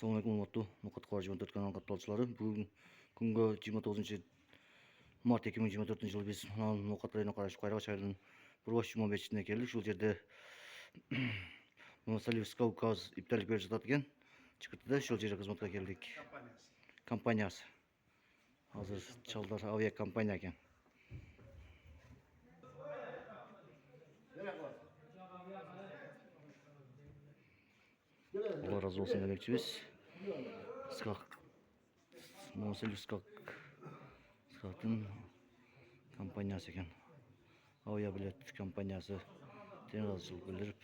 Assalamualaikum warahmatullahi wabarakatuh. Жиырма төрт канал қатысушылары. Бүгін күнгі 29 март 2024 жылы біз Ноқат районына қарасты Қайрағаш ауылының Бурбаш Жұма мешітіне келдік. Бұл жерде Саливский указ иптарлық беріп жатады екен. Шықырды да сол жерге қызметке келдік. Компаниясы. Hazır çalдар авиа компания екен. Allah razı olsun demekçi biz. Skak'ın компаниясы екен. Авиа билет компаниясы тең разышылық білдіріп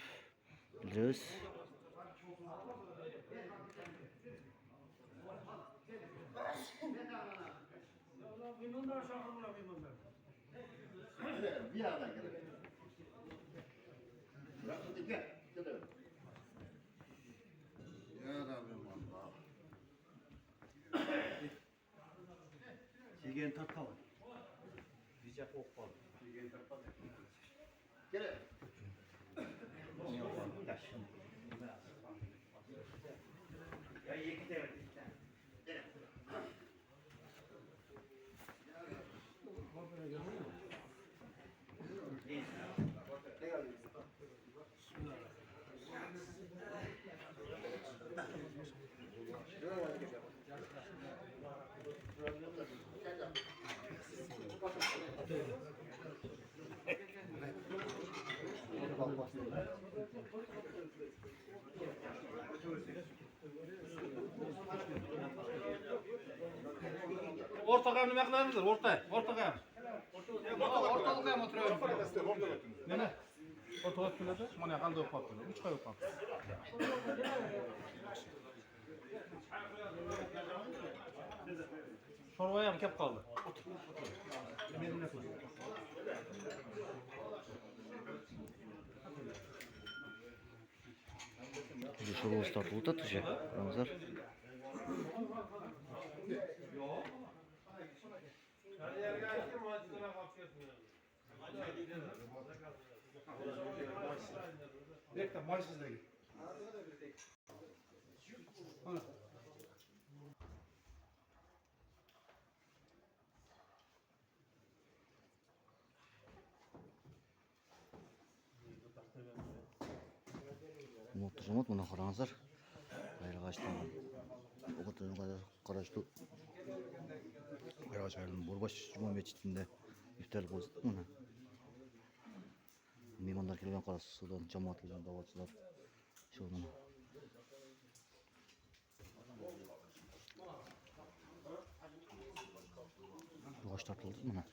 Сеген тартқалы. Визия қоқ балы. Сеген тартқалы. Келе. Ya iki de var. Gelin. Orta kamını meklarınızdır, orta kam. Ortalık kam oturuyorum. Ne? Ortalık kılada, bana kaldı o patlı. 3 kay o patlı. Çorbaya mı kep kaldı? Şurada startlı da tuşa. Ramazar. Bekle, maçsız da git. Mutlu Cumhuriyet buna Fransızlar. Қайрағаштың қарашты Қайрағаш ауылының Бурбаш Жұма мешітінде ифтарлық болдық мына. Меймандар келген қарасыдан жамаат келген даватшылар. Шо мына. Ағаш тартылды мына.